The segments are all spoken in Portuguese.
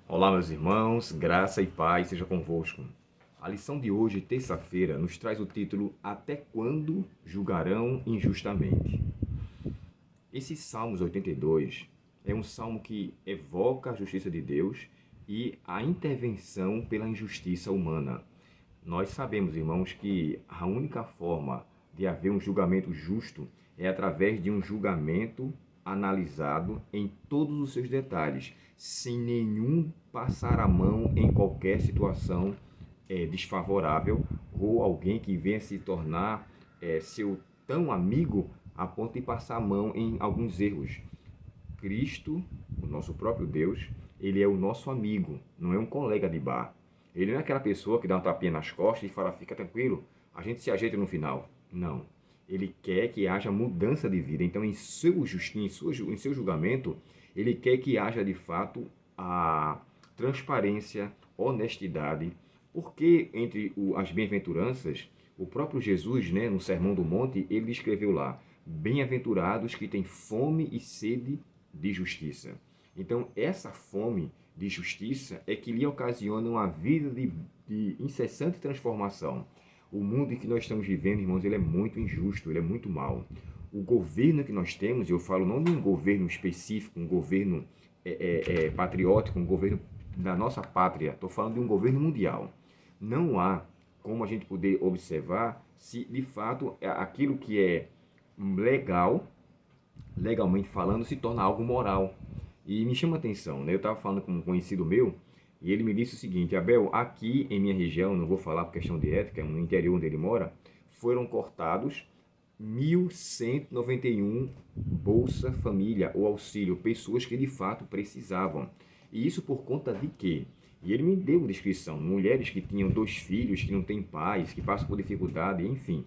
Olá, meus irmãos, graça e paz seja convosco. A lição de hoje, terça-feira, nos traz o título Até quando julgarão injustamente? Esse Salmos 82 é um salmo que evoca a justiça de Deus e a intervenção pela injustiça humana. Nós sabemos, irmãos, que a única forma de haver um julgamento justo é através de um julgamento analisado em todos os seus detalhes, sem nenhum passar a mão em qualquer situação desfavorável ou alguém que venha se tornar seu tão amigo a ponto de passar a mão em alguns erros. Cristo, o nosso próprio Deus, ele é o nosso amigo, não é um colega de bar. Ele não é aquela pessoa que dá um tapinha nas costas e fala, fica tranquilo, a gente se ajeita no final. Não. Ele quer que haja mudança de vida. Então, em seu julgamento, ele quer que haja, de fato, a transparência, honestidade. Porque entre as bem-aventuranças, o próprio Jesus, né, no Sermão do Monte, ele escreveu lá, bem-aventurados que têm fome e sede de justiça. Então, essa fome de justiça é que lhe ocasiona uma vida de incessante transformação. O mundo em que nós estamos vivendo, irmãos, ele é muito injusto, ele é muito mau. O governo que nós temos, eu falo não de um governo específico, um governo patriótico, um governo da nossa pátria, estou falando de um governo mundial. Não há como a gente poder observar se de fato aquilo que é legal, legalmente falando, se torna algo moral. E me chama a atenção, né? Eu estava falando com um conhecido meu e ele me disse o seguinte: Abel, aqui em minha região, não vou falar por questão de ética, no interior onde ele mora, foram cortados 1.191 Bolsa Família ou auxílio, pessoas que de fato precisavam. E isso por conta de quê? E ele me deu descrição, mulheres que tinham 2 filhos, que não têm pais, que passam por dificuldade, enfim.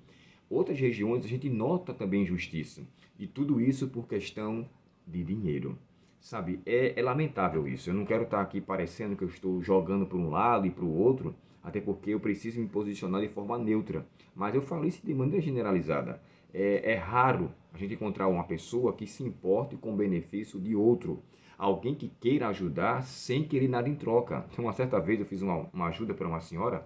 Outras regiões a gente nota também injustiça. E tudo isso por questão de dinheiro. Sabe, é lamentável isso. Eu não quero estar aqui parecendo que eu estou jogando para um lado e para o outro, até porque eu preciso me posicionar de forma neutra. Mas eu falo isso de maneira generalizada. É raro a gente encontrar uma pessoa que se importe com o benefício de outro. Alguém que queira ajudar sem querer nada em troca. Uma certa vez eu fiz uma ajuda para uma senhora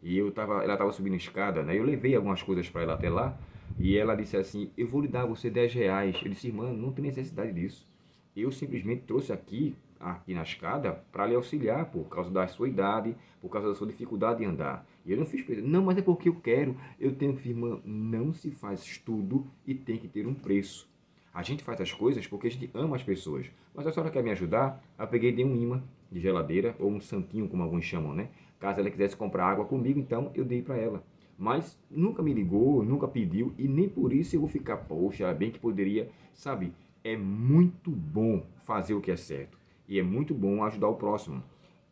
e ela estava subindo a escada, né? Eu levei algumas coisas para ela até lá e ela disse assim, eu vou lhe dar a você R$ 10. Eu disse, irmã, não tem necessidade disso. Eu simplesmente trouxe aqui na escada para lhe auxiliar por causa da sua idade, por causa da sua dificuldade de andar. E eu não fiz perda. Não, mas é porque eu quero. Eu tenho que, irmã, não se faz tudo e tem que ter um preço. A gente faz as coisas porque a gente ama as pessoas. Mas a senhora quer me ajudar? Eu peguei e dei um imã de geladeira, ou um santinho, como alguns chamam, né? Caso ela quisesse comprar água comigo, então eu dei para ela. Mas nunca me ligou, nunca pediu, e nem por isso eu vou ficar, poxa, bem que poderia, sabe? É muito bom fazer o que é certo. E é muito bom ajudar o próximo.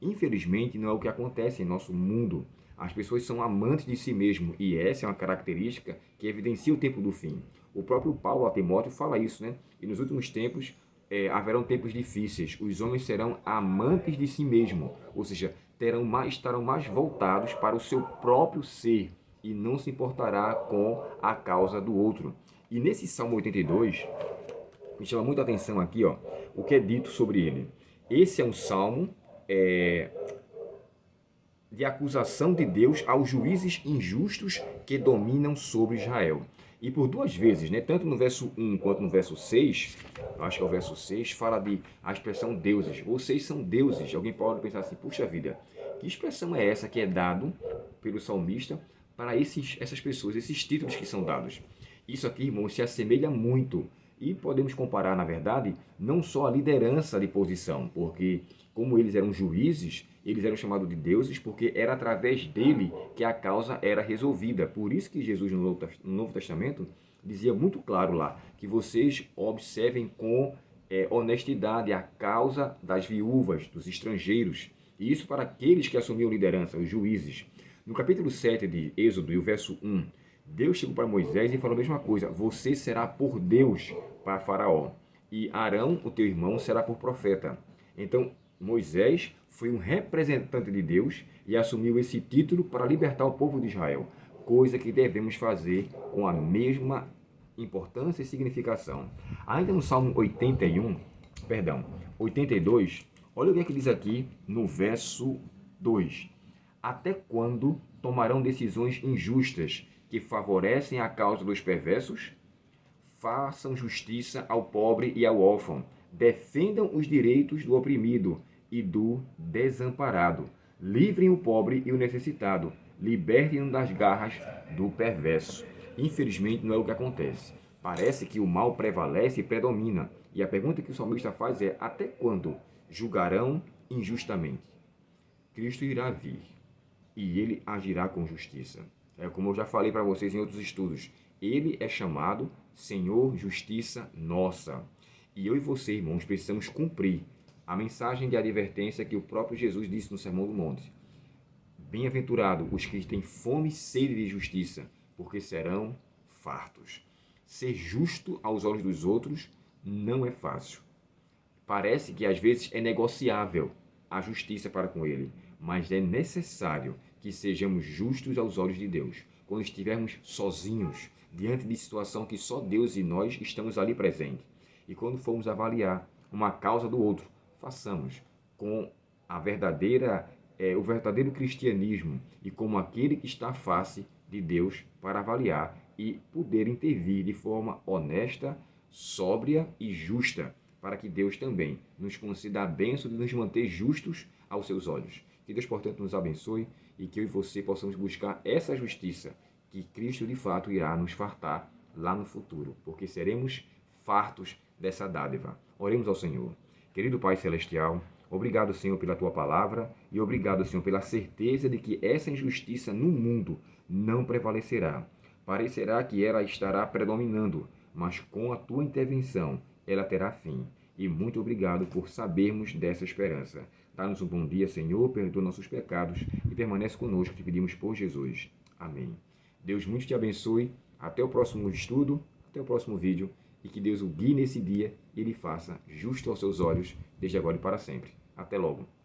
Infelizmente, não é o que acontece em nosso mundo. As pessoas são amantes de si mesmo, e essa é uma característica que evidencia o tempo do fim. O próprio Paulo a Timóteo fala isso, né? E nos últimos tempos haverão tempos difíceis. Os homens serão amantes de si mesmo, ou seja, estarão mais voltados para o seu próprio ser e não se importará com a causa do outro. E nesse Salmo 82, me chama muito a atenção aqui, ó, o que é dito sobre ele. Esse é um salmo de acusação de Deus aos juízes injustos que dominam sobre Israel. E por 2 vezes, né, tanto no verso 1 quanto no verso 6, acho que é o verso 6, fala de a expressão deuses. Vocês são deuses. Alguém pode pensar assim, puxa vida, que expressão é essa que é dado pelo salmista para essas pessoas, esses títulos que são dados? Isso aqui, irmãos, se assemelha muito. E podemos comparar, na verdade, não só a liderança de posição, porque como eles eram juízes, eles eram chamados de deuses porque era através dele que a causa era resolvida. Por isso que Jesus, no Novo Testamento, dizia muito claro lá, que vocês observem com honestidade a causa das viúvas, dos estrangeiros. E isso para aqueles que assumiam liderança, os juízes. No capítulo 7 de Êxodo, e o verso 1, Deus chegou para Moisés e falou a mesma coisa, você será por Deus para Faraó, e Arão, o teu irmão, será por profeta. Então, Moisés foi um representante de Deus e assumiu esse título para libertar o povo de Israel, coisa que devemos fazer com a mesma importância e significação. Ainda no Salmo 82, Olha o que é que diz aqui no verso 2. Até quando tomarão decisões injustas que favorecem a causa dos perversos? Façam justiça ao pobre e ao órfão. Defendam os direitos do oprimido e do desamparado. Livrem o pobre e o necessitado. Libertem-no das garras do perverso. Infelizmente, não é o que acontece. Parece que o mal prevalece e predomina. E a pergunta que o salmista faz é: até quando julgarão injustamente? Cristo irá vir e ele agirá com justiça. É como eu já falei para vocês em outros estudos. Ele é chamado Senhor Justiça Nossa. E eu e você, irmãos, precisamos cumprir a mensagem de advertência que o próprio Jesus disse no Sermão do Monte. Bem-aventurado os que têm fome e sede de justiça, porque serão fartos. Ser justo aos olhos dos outros não é fácil. Parece que às vezes é negociável a justiça para com ele, mas é necessário que sejamos justos aos olhos de Deus. Quando estivermos sozinhos, diante de situação que só Deus e nós estamos ali presentes. E quando formos avaliar uma causa do outro, façamos com o verdadeiro cristianismo e como aquele que está à face de Deus para avaliar e poder intervir de forma honesta, sóbria e justa, para que Deus também nos conceda a bênção de nos manter justos aos seus olhos. Que Deus, portanto, nos abençoe e que eu e você possamos buscar essa justiça que Cristo, de fato, irá nos fartar lá no futuro, porque seremos fartos dessa dádiva. Oremos ao Senhor. Querido Pai Celestial, obrigado, Senhor, pela Tua palavra e obrigado, Senhor, pela certeza de que essa injustiça no mundo não prevalecerá. Parecerá que ela estará predominando, mas com a Tua intervenção ela terá fim. E muito obrigado por sabermos dessa esperança. Dá-nos um bom dia, Senhor, perdoa nossos pecados e permanece conosco, te pedimos por Jesus. Amém. Deus muito te abençoe. Até o próximo estudo, até o próximo vídeo. E que Deus o guie nesse dia e ele faça justo aos seus olhos, desde agora e para sempre. Até logo.